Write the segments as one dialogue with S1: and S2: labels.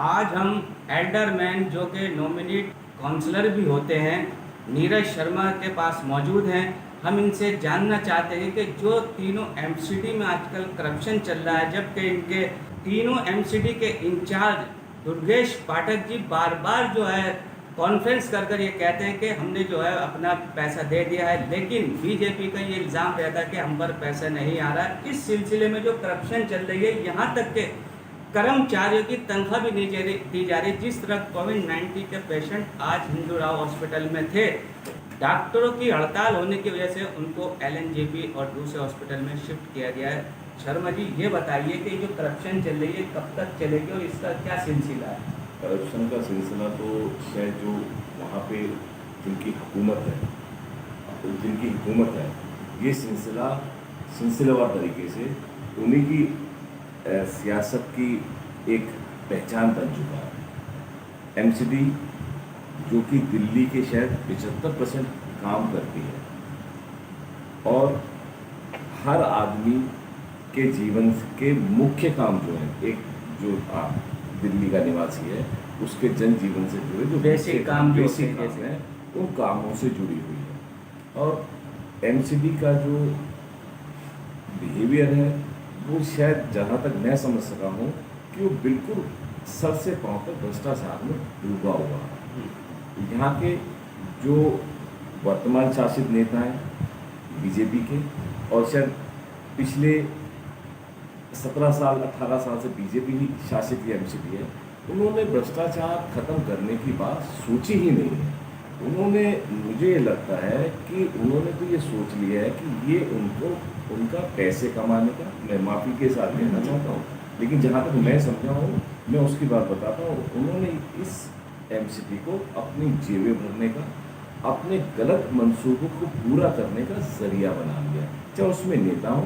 S1: आज हम एल्डरमैन जो कि नॉमिनेट काउंसलर भी होते हैं नीरज शर्मा के पास मौजूद हैं। हम इनसे जानना चाहते हैं कि जो तीनों एमसीडी में आजकल करप्शन चल रहा है, जबकि इनके तीनों एमसीडी के इंचार्ज दुर्गेश पाठक जी बार बार जो है कॉन्फ्रेंस कर ये कहते हैं कि हमने जो है अपना पैसा दे दिया है, लेकिन बीजेपी का ये इल्ज़ाम रहता है कि हम पर पैसा नहीं आ रहा है। इस सिलसिले में जो करप्शन चल रही है, यहाँ तक के कर्मचारियों की तनख्वाह भी नहीं दी जा रही। जिस तरह कोविड-19 के पेशेंट आज हिंदूराव हॉस्पिटल में थे, डॉक्टरों की हड़ताल होने की वजह से उनको एलएनजेपी और दूसरे हॉस्पिटल में शिफ्ट किया गया है। शर्मा जी, ये बताइए कि जो करप्शन चल रही है कब तक चलेगी और इसका क्या सिलसिला है?
S2: करप्शन का सिलसिला तो शायद जो वहाँ पे जिनकी हुकूमत है ये सिलसिलेवार तरीके से उन्हीं की सियासत की एक पहचान बन चुका है। एमसीडी जो कि दिल्ली के शायद 75% काम करती है और हर आदमी के जीवन के मुख्य काम जो है, एक जो दिल्ली का निवासी है उसके जनजीवन से जुड़े जो
S1: बेसिक काम
S2: है उन कामों से जुड़ी हुई है। और एमसीडी का जो बिहेवियर है वो शायद जहाँ तक मैं समझ सका हूँ कि वो बिल्कुल सर से पांव तक भ्रष्टाचार में डूबा हुआ है। यहाँ के जो वर्तमान शासित नेता हैं बीजेपी के, और शायद पिछले 17 साल 18 साल से बीजेपी ही शासित की एमसीडी है, उन्होंने भ्रष्टाचार खत्म करने की बात सोची ही नहीं है। उन्होंने, मुझे लगता है कि उन्होंने तो ये सोच लिया है कि ये उनका पैसे कमाने का, मैं माफ़ी के साथ कहना चाहता हूँ, लेकिन जहाँ तक मैं समझा हूँ मैं उसकी बात बताता हूँ। उन्होंने इस एमसीडी को अपनी जेबें भरने का, अपने गलत मंसूबों को पूरा करने का जरिया बना लिया, चाहे उसमें नेता हो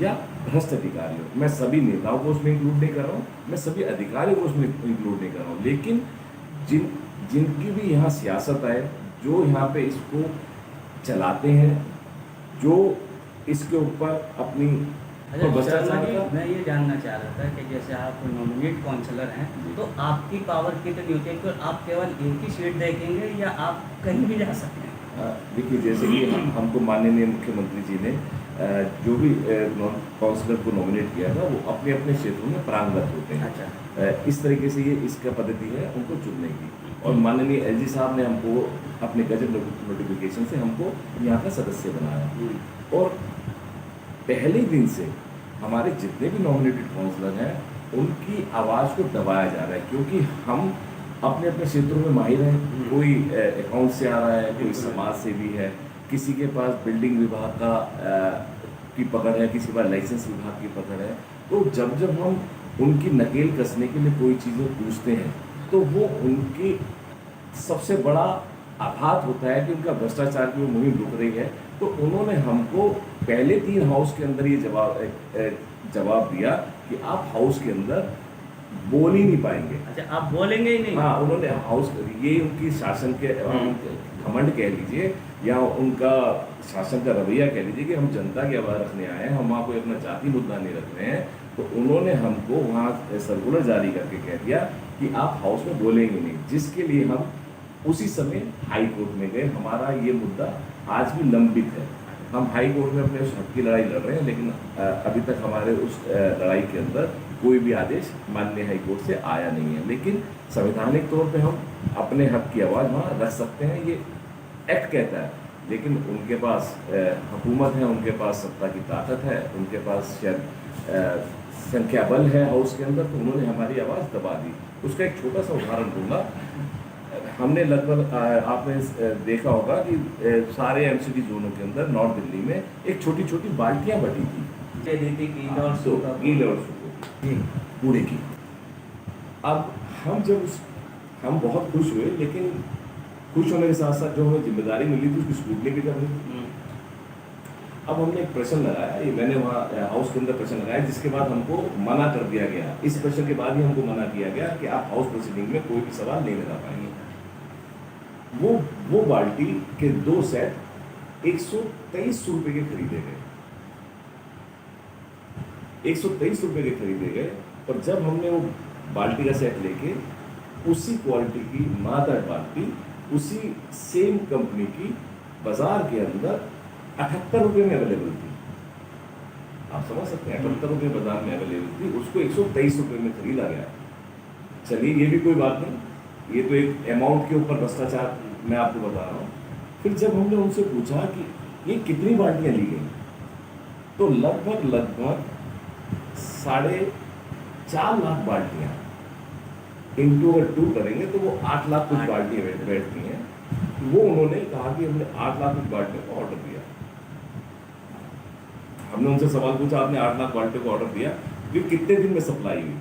S2: या भ्रष्ट अधिकारी हो। मैं सभी नेताओं को उसमें इंक्लूड नहीं कर रहा हूँ, मैं सभी अधिकारियों को उसमें इंक्लूड नहीं कर रहा हूँ, लेकिन जिनकी भी यहाँ सियासत है, जो यहाँ पे इसको चलाते हैं, जो इसके ऊपर अपनी
S1: मैं ये जानना चाह रहा था कि जैसे आप नॉमिनेट काउंसलर हैं तो आपकी पावर कितनी होती है कि आप केवल एक ही सीट देखेंगे या आप कहीं भी जा सकते हैं?
S2: देखिए, जैसे कि हमको माननीय मुख्यमंत्री जी ने जो भी काउंसलर को नॉमिनेट किया था वो अपने अपने क्षेत्रों में पारंगत होते हैं।
S1: अच्छा।
S2: इस तरीके से ये इसका पद्धति है उनको चुनने की, और माननीय एलजी साहब ने हमको अपने गजट नोटिफिकेशन से हमको यहाँ का सदस्य बनाया, और पहले दिन से हमारे जितने भी नॉमिनेटेड काउंसलर हैं उनकी आवाज़ को दबाया जा रहा है, क्योंकि हम अपने अपने क्षेत्रों में माहिर हैं। कोई अकाउंट से आ रहा है, कोई समाज से भी है, किसी के पास बिल्डिंग विभाग का की पकड़ है, किसी के पास लाइसेंस विभाग की पकड़ है। तो जब हम उनकी नकेल कसने के लिए कोई चीज़ें पूछते हैं तो वो उनकी सबसे बड़ा आघात होता है कि उनका भ्रष्टाचार की वो मुहिम रुक रही है। तो उन्होंने हमको पहले 3 हाउस के अंदर ये जवाब दिया कि आप हाउस के अंदर बोल ही नहीं पाएंगे।
S1: अच्छा, आप बोलेंगे ही नहीं?
S2: हाँ, उन्होंने हाउस, ये उनकी शासन के घमंड कह लीजिए या उनका शासन का रवैया कह लीजिए कि हम जनता की आवाज़ रखने आए हैं, हम वहाँ कोई अपना जाति मुद्दा नहीं रख रहे हैं। तो उन्होंने हमको वहाँ सर्कुलर जारी करके कह दिया कि आप हाउस में बोलेंगे नहीं, जिसके लिए हम उसी समय हाई कोर्ट में गए। हमारा ये मुद्दा आज भी लंबित है, हम हाई कोर्ट में अपने उस हक की लड़ाई लड़ रहे हैं, लेकिन अभी तक हमारे उस लड़ाई के अंदर कोई भी आदेश माननीय हाई कोर्ट से आया नहीं है। लेकिन संवैधानिक तौर पे हम अपने हक की आवाज़ वहाँ रख सकते हैं, ये एक्ट कहता है। लेकिन उनके पास हुकूमत है, उनके पास सत्ता की ताकत है, उनके पास शायद संख्या बल है हाउस के अंदर, तो उन्होंने हमारी आवाज़ दबा दी। उसका एक छोटा सा उदाहरण दूंगा। हमने लगभग आपने देखा होगा कि सारे एमसीडी जोनों के अंदर नॉर्थ दिल्ली में एक छोटी छोटी बाल्टियाँ बटी थी, गीले और सूखे कूड़े की। अब हम बहुत खुश हुए, लेकिन खुश होने के साथ साथ जो हमें जिम्मेदारी मिली थी उसकी स्क्रूटनी भी करनी थी। अब हमने एक प्रश्न लगाया, ये मैंने वहाँ हाउस के अंदर प्रश्न लगाया, जिसके बाद हमको मना कर दिया गया। इस प्रश्न के बाद ही हमको मना किया गया कि आप हाउस प्रोसीडिंग में कोई भी सवाल नहीं लगा पाएंगे। वो बाल्टी के 2 सेट 123 रुपये के खरीदे गए, 123 रुपये के खरीदे गए। और जब हमने वो बाल्टी का सेट लेके उसी क्वालिटी की मादर बाल्टी उसी सेम कंपनी की बाजार के अंदर 78 रुपये में अवेलेबल थी। आप समझ सकते हैं, 78 रुपये बाजार में अवेलेबल थी, उसको 123 रुपये में खरीदा गया। चलिए ये भी कोई बात नहीं, ये तो एक अमाउंट के ऊपर भ्रष्टाचार मैं आपको बता रहा हूँ। फिर जब हमने उनसे पूछा कि ये कितनी बाल्टियाँ ली गई, तो लगभग 4.5 लाख बाल्टियाँ इंटू अगर 2 करेंगे तो वो 8 लाख कुछ बाल्टियाँ बैठती हैं। वो उन्होंने कहा कि हमने 8 लाख कुछ बाल्टियों का ऑर्डर दिया। हमने उनसे सवाल पूछा, आपने 8 लाख बाल्टियों का ऑर्डर दिया, कि कितने दिन में सप्लाई हुई?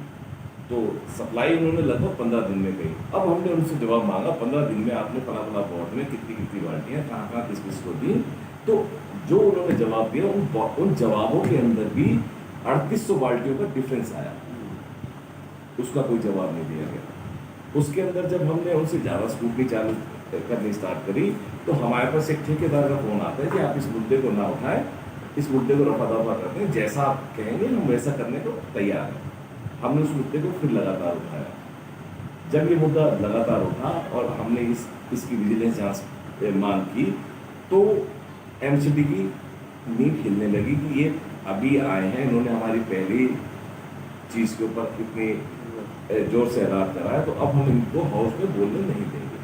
S2: तो सप्लाई उन्होंने लगभग 15 दिन में कही। अब हमने उनसे जवाब मांगा, 15 दिन में आपने फला बोर्ड में कितनी बाल्टियाँ कहाँ किस को दी? तो जो उन्होंने जवाब दिया उन जवाबों के अंदर भी 3800 बाल्टियों का डिफरेंस आया, उसका कोई जवाब नहीं दिया गया। उसके अंदर जब हमने उनसे ज़्यादा स्कूटनी चालू करनी स्टार्ट करी, तो हमारे पास एक ठेकेदार का फ़ोन आता है कि आप इस मुद्दे को ना उठाएं, इस मुद्दे को रफा दफा करते हैं, जैसा आप कहेंगे हम वैसा करने को तैयार हैं। हमने उस मुद्दे को फिर लगातार उठाया। जब ये मुद्दा लगातार उठा और हमने इसकी विजिलेंस जांच मांग की, तो एमसीडी की नींद हिलने लगी कि ये अभी आए हैं, इन्होंने हमारी पहली चीज़ के ऊपर इतनी जोर से ऐलान करा है, तो अब हम इनको हाउस में बोलने नहीं देंगे।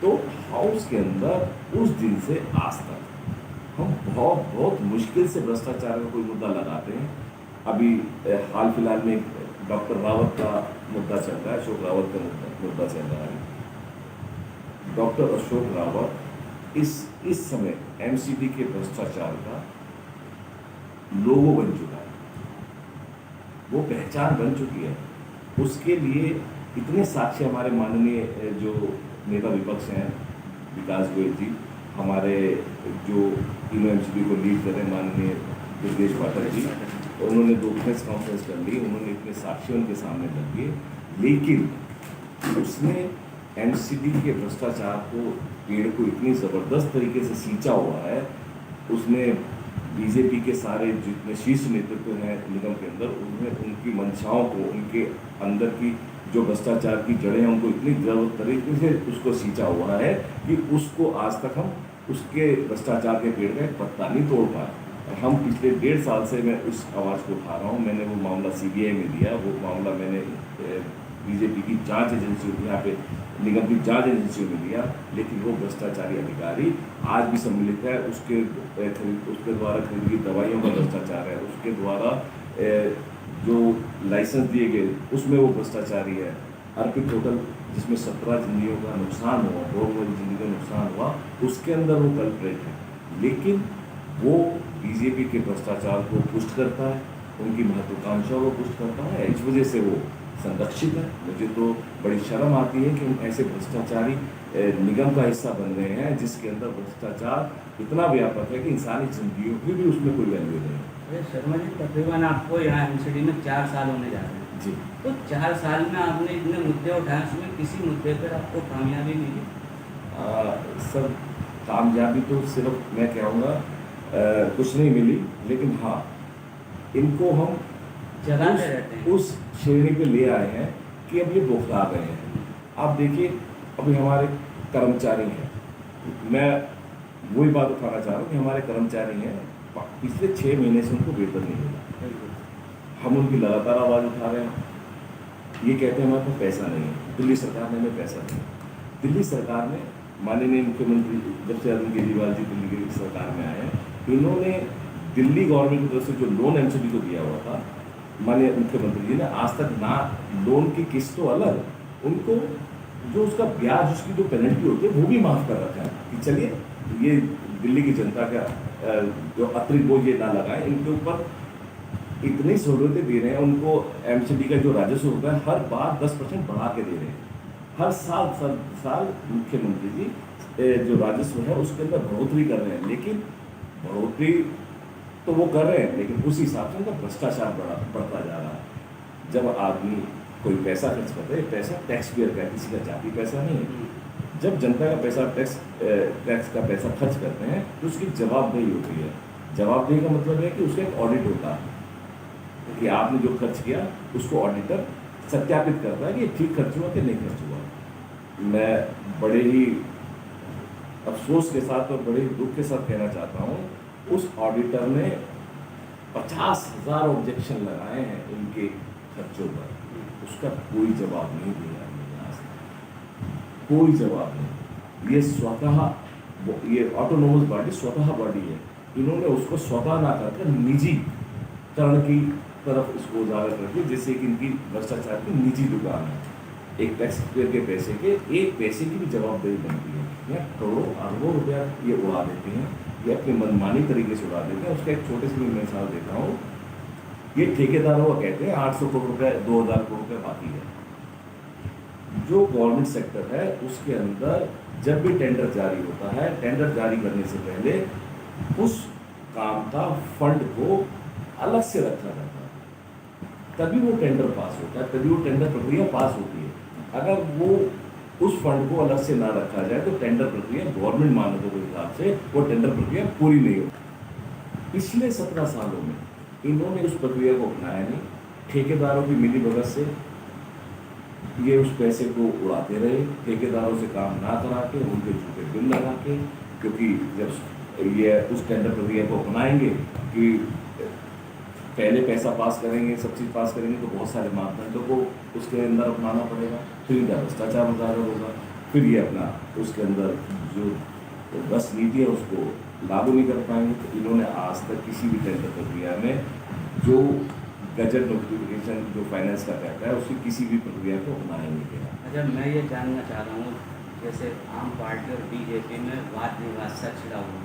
S2: तो हाउस के अंदर उस दिन से आज तक हम बहुत मुश्किल से भ्रष्टाचार का कोई मुद्दा लगाते हैं। अभी हाल फिलहाल में डॉक्टर रावत का मुद्दा चल रहा है, अशोक रावत का मुद्दा चल रहा है। डॉक्टर अशोक रावत इस समय एमसीडी के भ्रष्टाचार का लोगो बन चुका है, वो पहचान बन चुकी है। उसके लिए इतने साक्ष्य हमारे माननीय जो नेता विपक्ष हैं विकास गोयल जी, हमारे जो तीनों एमसीडी को लीड कर रहे हैं माननीय दुर्गेश पाठक जी, उन्होंने 2 प्रेस कॉन्फ्रेंस कर ली, उन्होंने इतने साक्ष्य उनके सामने रख दिए, लेकिन उसने एमसीडी के भ्रष्टाचार को पेड़ को इतनी ज़बरदस्त तरीके से सींचा हुआ है। उसने बीजेपी के सारे जितने शीर्ष नेतृत्व हैं निगम के अंदर, उन्हें उनकी मंशाओं को, उनके अंदर की जो भ्रष्टाचार की जड़ें हैं उनको इतनी ज़बरदस्त तरीके से उसको सींचा हुआ है कि उसको आज तक हम उसके भ्रष्टाचार के पेड़ का एक पत्ता नहीं तोड़ पाए। हम पिछले 1.5 साल से मैं उस आवाज़ को उठा रहा हूँ। मैंने वो मामला सीबीआई में दिया, वो मामला मैंने बीजेपी की जांच एजेंसी यहाँ पे निगम की जांच एजेंसियों में दिया, लेकिन वो भ्रष्टाचारी अधिकारी आज भी सम्मिलित है। उसके द्वारा खरीदी दवाइयों का भ्रष्टाचार है, उसके द्वारा जो लाइसेंस दिए गए उसमें वो भ्रष्टाचारी है। अर्पित होटल जिसमें 17 जिंदगियों का नुकसान हुआ, 2 लोगों की जिंदगी का नुकसान हुआ, उसके अंदर वो कल्प्रेट है, लेकिन वो बीजेपी के भ्रष्टाचार को पुष्ट करता है, उनकी महत्वाकांक्षाओं को पुष्ट करता है। इस वजह से वो संरक्षित है। मुझे तो बड़ी शर्म आती है कि हम ऐसे भ्रष्टाचारी निगम का हिस्सा बन गए हैं जिसके अंदर भ्रष्टाचार इतना व्यापक है कि इंसानी जिंदगियों की भी उसमें कोई वैल्यू नहीं है।
S1: अरे शर्मा जी, तकरीबन आपको यहाँ एमसीडी में 4 साल होने जा रहे हैं
S2: जी।
S1: तो 4 साल में आपने इतने मुद्दे उठाए, उसमें किसी मुद्दे पर आपको कामयाबी मिली?
S2: सर, कामयाबी तो सिर्फ मैं कहूँगा कुछ नहीं मिली, लेकिन हाँ इनको हम
S1: जगाते रहते हैं,
S2: उस श्रेणी पे ले आए हैं कि अब ये बौखला रहे हैं। आप देखिए, अभी हमारे कर्मचारी हैं, मैं वही बात उठाना चाह रहा हूँ कि हमारे कर्मचारी हैं, पिछले 6 महीने से उनको वेतन नहीं मिला। हम उनकी लगातार आवाज़ उठा रहे हैं, ये कहते हैं हमारे पास पैसा नहीं है, दिल्ली सरकार ने हमें पैसा दिया। दिल्ली सरकार ने, माननीय मुख्यमंत्री जब से अरविंद केजरीवाल जी दिल्ली की सरकार में आए हैं, इन्होंने दिल्ली गवर्नमेंट की तरफ से जो लोन एमसीडी को दिया हुआ था, माननीय मुख्यमंत्री जी ने आज तक ना लोन की किस्त तो अलग, उनको जो उसका ब्याज, उसकी जो पेनल्टी होती है वो भी माफ़ कर रखा है कि चलिए ये दिल्ली की जनता का जो अतिरिक्त बोझ ये ना लगाए, इनके ऊपर इतनी सहूलतें दे रहे हैं। उनको एमसीडी का जो राजस्व होता है हर बार 10% बढ़ा के दे रहे हैं। हर साल मुख्यमंत्री जी जो राजस्व है उसके अंदर बढ़ोतरी कर रहे हैं, लेकिन बढ़ोतरी तो वो कर रहे हैं, लेकिन उस हिसाब से उनका भ्रष्टाचार बढ़ता जा रहा है। जब आदमी कोई पैसा खर्च करता है, पैसा टैक्स पेयर का है, किसी का जाती पैसा नहीं है। जब जनता का पैसा टैक्स का पैसा खर्च करते हैं तो उसकी जवाबदेही होती है। जवाबदेही का मतलब है कि उसका एक ऑडिट होता है कि आपने जो खर्च किया उसको ऑडिटर सत्यापित करता है कि ठीक खर्च हुआ कि नहीं खर्च हुआ। मैं बड़े ही अफसोस के साथ और बड़े ही दुख के साथ कहना चाहता हूँ, उस ऑडिटर ने 50,000 ऑब्जेक्शन लगाए हैं उनके खर्चों पर, उसका कोई जवाब नहीं दिया है आज तक, कोई जवाब नहीं। ये स्वतः, ये ऑटोनोमस बॉडी स्वतः बॉडी है, इन्होंने उसको स्वतः ना करके निजीकरण की तरफ इसको उजागर कर दिया, जैसे कि इनकी भ्रष्टाचार की निजी दुकान है। एक टैक्स पेयर के पैसे के एक पैसे की भी जवाबदेही बनती है, या करोड़ों अरबों रुपया ये उड़ा देते हैं, ये अपने मनमानी तरीके से उड़ा देते हैं। उसका एक छोटे से मैं मिसाल देता हूँ, ये ठेकेदारों को कहते हैं 800 करोड़ रुपये 2000 करोड़ रुपये बाकी है। जो गवर्नमेंट सेक्टर है उसके अंदर जब भी टेंडर जारी होता है, टेंडर जारी करने से पहले उस काम का फंड को अलग से रखा जाता है, तभी वो टेंडर पास होता है, तभी वो टेंडर प्रक्रिया पास होती है। अगर वो उस फंड को अलग से ना रखा जाए तो टेंडर प्रक्रिया गवर्नमेंट मानकों के हिसाब से वो टेंडर प्रक्रिया पूरी नहीं होती। पिछले 17 सालों में इन्होंने उस प्रक्रिया को अपनाया नहीं, ठेकेदारों की मिलीभगत से ये उस पैसे को उड़ाते रहे, ठेकेदारों से काम ना करा के, उनके झूठे बिल लगा के, क्योंकि जब ये उस टेंडर प्रक्रिया को अपनाएंगे कि पहले पैसा पास करेंगे, सब चीज़ पास करेंगे, तो बहुत सारे मापदंडों को उसके अंदर अपनाना पड़ेगा, फिर इनका भ्रष्टाचार उजागर होगा, फिर ये अपना उसके अंदर जो 10 नीति है उसको लागू नहीं कर पाएंगे। तो इन्होंने आज तक किसी भी टेंडर प्रक्रिया में जो गजट नोटिफिकेशन जो फाइनेंस का कहता है उसकी किसी भी प्रक्रिया को अपनाया नहीं गया।
S1: अच्छा, मैं ये जानना चाह रहा हूँ, जैसे आम पार्टी और बीजेपी में वाद विवाद सा छिड़ा हुआ,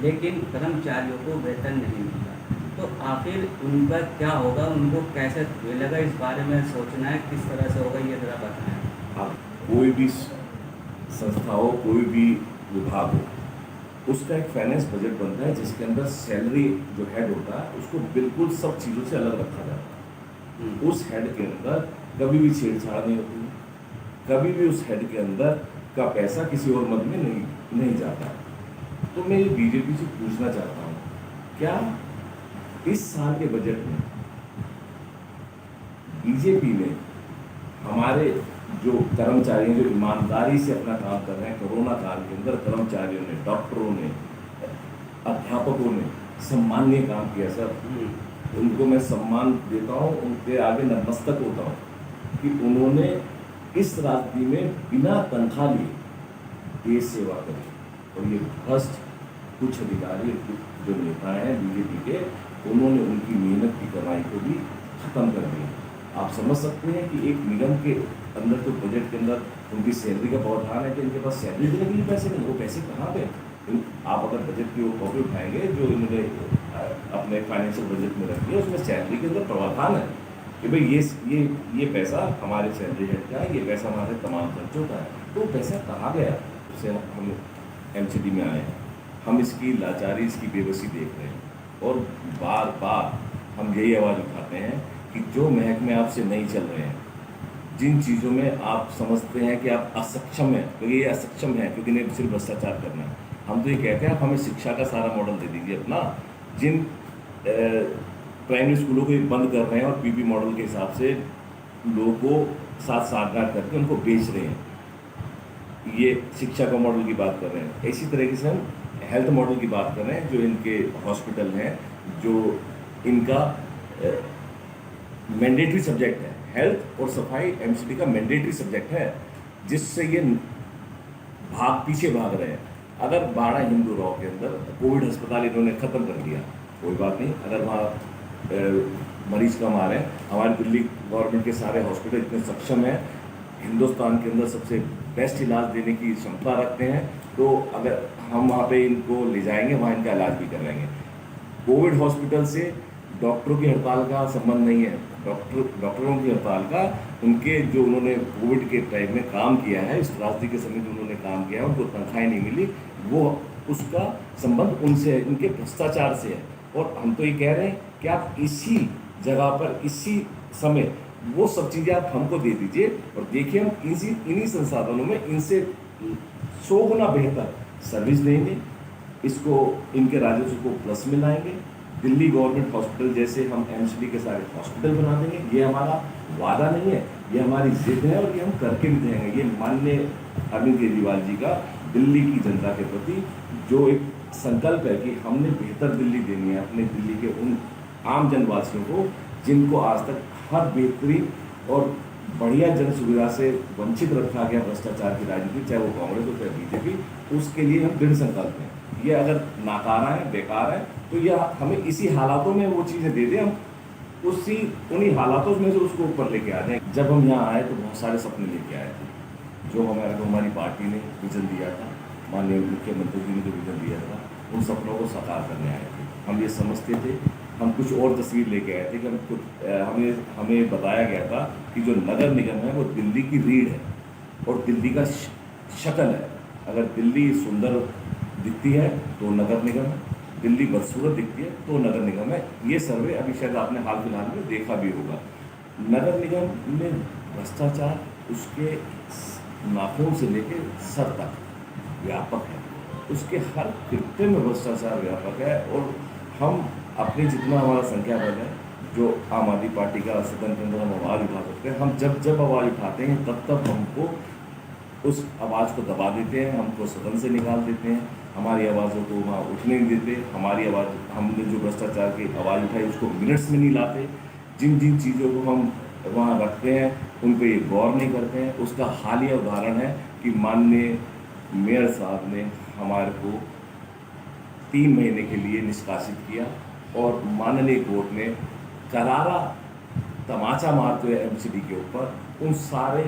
S1: लेकिन कर्मचारियों को वेतन नहीं मिलता, तो आखिर उनका क्या होगा, उनको कैसे मिलेगा, इस बारे में सोचना है, किस तरह से होगा ये ज़रा बताएं।
S2: अब कोई भी संस्था हो, कोई भी विभाग हो, उसका एक फाइनेंस बजट बनता है जिसके अंदर सैलरी जो हेड होता है उसको बिल्कुल सब चीज़ों से अलग रखा जाता है। उस हेड के अंदर कभी भी छेड़छाड़ नहीं होती, कभी भी उस हेड के अंदर का पैसा किसी और मद में नहीं जाता। तो मैं बीजेपी से पूछना चाहता हूँ, क्या इस साल के बजट में बीजेपी ने हमारे जो कर्मचारी हैं, जो ईमानदारी से अपना काम कर रहे हैं, कोरोना काल के अंदर कर्मचारियों ने, डॉक्टरों ने, अध्यापकों ने सम्माननीय काम किया सर, उनको मैं सम्मान देता हूँ, उनके आगे नतमस्तक होता हूँ कि उन्होंने इस राजनीति में बिना तनख्वाह लिए देश सेवा करी। और ये भ्रष्ट कुछ अधिकारी, कुछ जो नेता हैं बीजेपी के, उन्होंने उनकी मेहनत की कमाई को भी खत्म कर दिया। आप समझ सकते हैं कि एक निगम के अंदर तो बजट के अंदर उनकी सैलरी का प्रावधान है कि इनके पास सैलरी देने के लिए पैसे नहीं, वो पैसे कहाँ पे? आप अगर बजट की वो कॉपी उठाएंगे जो इन्होंने अपने फाइनेंशियल बजट में रखी है, उसमें सैलरी के अंदर प्रावधान है कि भाई ये पैसा हमारे सैलरी हेड का है, ये पैसा हमारे तमाम खर्चों का है। तो वो पैसा कहाँ गया? उससे हम एमसीडी में आए हैं, हम इसकी लाचारी, इसकी बेबसी देख रहे हैं, और बार बार हम यही आवाज़ उठाते हैं कि जो महकमे आपसे नहीं चल रहे हैं, जिन चीज़ों में आप समझते हैं कि आप असक्षम हैं, क्योंकि ये असक्षम है क्योंकि इन्हें सिर्फ भ्रष्टाचार करना है, हम तो ये कहते हैं आप हमें शिक्षा का सारा मॉडल दे दीजिए अपना। जिन प्राइमरी स्कूलों को बंद कर रहे हैं और पीपी मॉडल के हिसाब से लोगों को साथ साठगांठ करके उनको बेच रहे हैं, ये शिक्षा का मॉडल की बात कर रहे हैं। इसी तरीके से हम हेल्थ मॉडल की बात कर रहे हैं, जो इनके हॉस्पिटल हैं, जो इनका मैंडेटरी सब्जेक्ट है, हेल्थ और सफाई एमसीडी का मैंडेटरी सब्जेक्ट है, जिससे ये पीछे भाग रहे हैं। अगर 12 हिंदू राव के अंदर कोविड अस्पताल इन्होंने ख़त्म कर दिया, कोई बात नहीं, अगर वहाँ मरीज कम आ रहे हैं, हमारी दिल्ली गवर्नमेंट के सारे हॉस्पिटल इतने सक्षम हैं, हिंदुस्तान के अंदर सबसे बेस्ट इलाज देने की क्षमता रखते हैं, तो अगर हम वहाँ पे इनको ले जाएंगे, वहाँ इनका इलाज भी करवाएंगे। कोविड हॉस्पिटल से डॉक्टरों की हड़ताल का संबंध नहीं है, डॉक्टरों की हड़ताल का, उनके जो उन्होंने कोविड के टाइम में काम किया है, इस त्रासदी के समय में उन्होंने काम किया है, उनको तनख्वाहें नहीं मिली, वो उसका संबंध उनसे है, उनके भ्रष्टाचार से है। और हम तो ये कह रहे हैं कि आप इसी जगह पर, इसी समय वो सब चीज़ें आप हमको दे दीजिए, और देखिए हम इन्हीं संसाधनों में इनसे 100 गुना बेहतर सर्विस देंगे, इसको इनके राजस्व को प्लस में लाएंगे, दिल्ली गवर्नमेंट हॉस्पिटल जैसे हम एमसीडी के सारे हॉस्पिटल बना देंगे। ये हमारा वादा नहीं है, ये हमारी जिद है और ये हम करके भी देंगे। ये माननीय अरविंद केजरीवाल जी का दिल्ली की जनता के प्रति जो एक संकल्प है कि हमने बेहतर दिल्ली देनी है अपने दिल्ली के उन आम जनवासियों को जिनको आज तक हर बेहतरीन और बढ़िया जन सुविधा से वंचित रखा गया भ्रष्टाचार की राजनीति, चाहे वो कांग्रेस हो चाहे बीजेपी, उसके लिए हम दृढ़ संकल्प हैं। ये अगर नाकारा है, बेकार है, तो यह हमें इसी हालातों में वो चीज़ें दे दे, हम उन्हीं हालातों में से उसको ऊपर लेके आ जाए। जब हम यहाँ आए तो बहुत सारे सपने लेके आए थे, जो हमारी पार्टी ने विजन दिया था, माननीय मुख्यमंत्री जी ने जो विजन दिया था, उन सपनों को साकार करने आए थे। हम ये समझते थे, हम कुछ और तस्वीर लेके आए थे कि हमें बताया गया था कि जो नगर निगम है वो दिल्ली की रीढ़ है और दिल्ली का शक्ल है। अगर दिल्ली सुंदर दिखती है तो नगर निगम है, दिल्ली बदसूरत दिखती है तो नगर निगम है। ये सर्वे अभी शायद आपने हाल फिलहाल में देखा भी होगा। नगर निगम में भ्रष्टाचार उसके नाखून से लेके सर तक व्यापक है, उसके हर खित्ते में भ्रष्टाचार व्यापक है। और हम अपनी जितना हमारा संख्या बल है, जो आम आदमी पार्टी का सदन के अंदर हम आवाज़ उठा सकते हैं, हम जब आवाज़ उठाते हैं तब हमको उस आवाज़ को दबा देते हैं, हमको सदन से निकाल देते हैं, हमारी आवाज़ों को वहाँ उठने नहीं देते। हमारी आवाज़, हमने जो भ्रष्टाचार की आवाज़ उठाई उसको मिनट्स में नहीं लाते। जिन चीज़ों को हम वहाँ रखते हैं उन पर ये गौर नहीं करते हैं। उसका हालिया उदाहरण है कि माननीय मेयर साहब ने हमारे को 3 महीने के लिए निष्कासित किया और माननीय कोर्ट ने करारा तमाचा मारते हुए एमसीडी के ऊपर उन सारे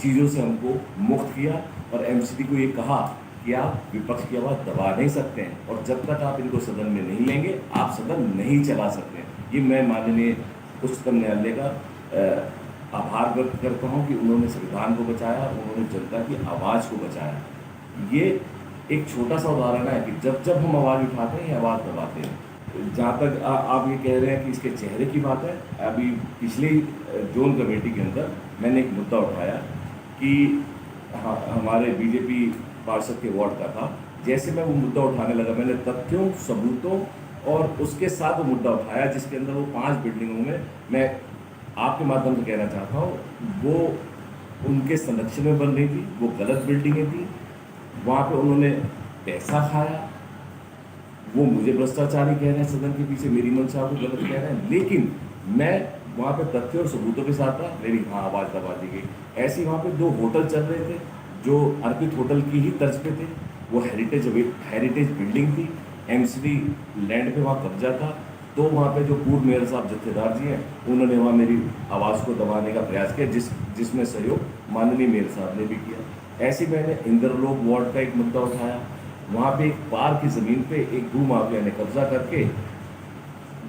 S2: चीज़ों से हमको मुक्त किया और एमसीडी को ये कहा कि आप विपक्ष की आवाज़ दबा नहीं सकते हैं और जब तक आप इनको सदन में नहीं लेंगे आप सदन नहीं चला सकते हैं। ये मैं माननीय उच्चतम न्यायालय का आभार व्यक्त करता हूँ कि उन्होंने संविधान को बचाया, उन्होंने जनता की आवाज़ को बचाया। ये एक छोटा सा उदाहरण है कि जब हम आवाज़ उठाते हैं, आवाज़ दबाते हैं। जहाँ तक आप ये कह रहे हैं कि इसके चेहरे की बात है, अभी पिछली जोन कमेटी के अंदर मैंने एक मुद्दा उठाया कि हमारे बीजेपी पार्षद के वार्ड का था। जैसे मैं वो मुद्दा उठाने लगा, मैंने तथ्यों, सबूतों और उसके साथ वो मुद्दा उठाया जिसके अंदर वो 5 बिल्डिंगों में, मैं आपके माध्यम से कहना चाहता हूँ, वो उनके संरक्षण में बन रही थी, वो गलत बिल्डिंगें थी, वहाँ पे उन्होंने पैसा खाया। वो मुझे भ्रष्टाचारी कह रहे हैं, सदन के पीछे मेरी मंशा को गलत कह रहे हैं, लेकिन मैं वहाँ पे तथ्यों और सबूतों के साथ था, मेरी आवाज़ दबा दी गई। ऐसे वहाँ पे 2 होटल चल रहे थे जो अर्पित होटल की ही तर्ज पे थे। वो हेरिटेज बिल्डिंग थी, एमसीडी लैंड पे वहाँ कब्जा था। तो वहाँ पे जो पूर्व मेयर साहब जत्थेदार जी हैं, उन्होंने वहाँ मेरी आवाज़ को दबाने का प्रयास किया, जिसमें सहयोग माननीय मेयर साहब ने भी किया। ऐसे मैंने इंद्रलोक वार्ड का एक मुद्दा उठाया। वहाँ पे एक पार्क की ज़मीन पे एक भूमाफिया ने कब्जा करके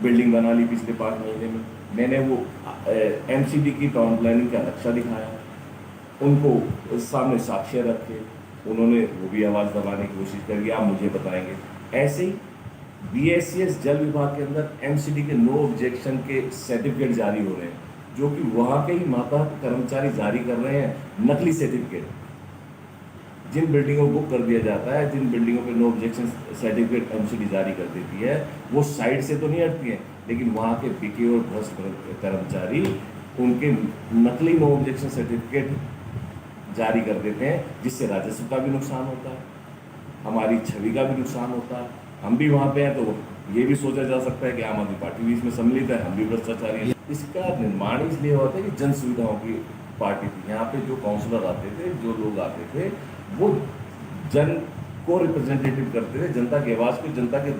S2: बिल्डिंग बना ली पिछले 5 महीने में। मैंने वो एमसीडी की टाउन प्लानिंग का नक्शा दिखाया, उनको सामने साक्ष्य रखे, उन्होंने वो भी आवाज़ दबाने की कोशिश करी, आप मुझे बताएंगे। ऐसे ही बीएससीएस जल विभाग के अंदर एमसीडी के नो ऑब्जेक्शन के सर्टिफिकेट जारी हो रहे हैं, जो कि वहाँ के ही मातहत कर्मचारी जारी कर रहे हैं नकली सर्टिफिकेट। जिन बिल्डिंगों को बुक कर दिया जाता है, जिन बिल्डिंगों पे नो ऑब्जेक्शन सर्टिफिकेट एमसीडी जारी कर देती है, वो साइड से तो नहीं हटती हैं, लेकिन वहाँ के बिके और भ्रष्ट कर्मचारी उनके नकली नो ऑब्जेक्शन सर्टिफिकेट जारी कर देते हैं, जिससे राजस्व का भी नुकसान होता है, हमारी छवि का भी नुकसान होता है। हम भी वहाँ पे हैं तो ये भी सोचा जा सकता है कि आम आदमी पार्टी भी इसमें सम्मिलित है, हम भी भ्रष्टाचारी हैं। इसका निर्माण इसलिए होता है कि जन सुविधाओं की पार्टी थी। यहाँ पे जो काउंसलर आते थे, जो लोग आते थे, वो जन को रिप्रेजेंटेटिव करते थे, जनता की आवाज़ को, जनता के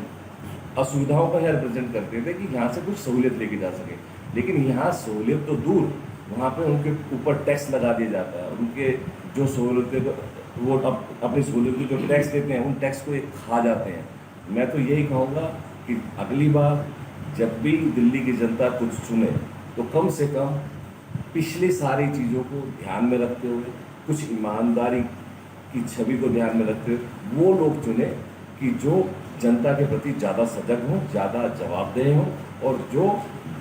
S2: असुविधाओं का रिप्रेजेंट करते थे कि यहाँ से कुछ सहूलियत लेके जा सके। लेकिन यहाँ सहूलियत तो दूर, वहाँ पे उनके ऊपर टैक्स लगा दिया जाता है। उनके जो सहूलियतें, वो अपनी सहूलियत को जो टैक्स देते हैं, उन टैक्स को ये खा जाते हैं। मैं तो यही कहूँगा कि अगली बार जब भी दिल्ली की जनता कुछ चुने तो कम से कम पिछली सारी चीज़ों को ध्यान में रखते हुए, कुछ ईमानदारी की छवि को ध्यान में रखते हुए वो लोग चुने कि जो जनता के प्रति ज़्यादा सजग हों, ज़्यादा जवाबदेह हों और जो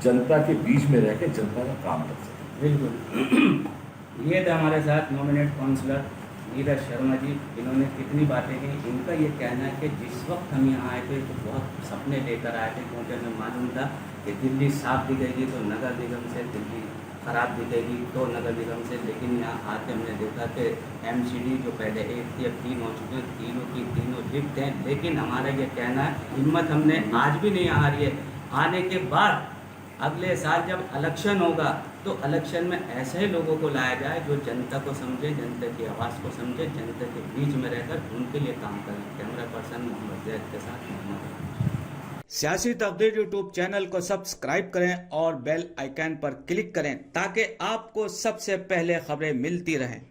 S2: जनता के बीच में रह के जनता का काम कर सकें।
S1: बिल्कुल। ये थे हमारे साथ नॉमिनेट काउंसलर नीरज शर्मा जी, इन्होंने कितनी बातें की। इनका ये कहना है कि जिस वक्त हम यहाँ आए थे तो बहुत सपने लेकर आए थे, क्योंकि हमें मालूम था कि दिल्ली साफ दिखेगी तो नगर निगम से, दिल्ली ख़राब दिखेगी तो नगर निगम से। लेकिन यहाँ आके हमने देखा कि एमसीडी जो पहले 1 थी अब 3 हो चुकी हैं, तीनों की तीनों लिफ्ट हैं। लेकिन हमारा ये कहना है, हिम्मत हमने आज भी नहीं हारी है। आने के बाद अगले साल जब इलेक्शन होगा तो इलेक्शन में ऐसे ही लोगों को लाया जाए जो जनता को समझे, जनता की आवाज़ को समझे, जनता के बीच में रहकर उनके लिए काम करें। कैमरा पर्सन मोहम्मद जैद के साथ मोहम्मद।
S3: सियासी तकदीर यूट्यूब चैनल को सब्सक्राइब करें और बेल आइकन पर क्लिक करें ताकि आपको सबसे पहले खबरें मिलती रहें।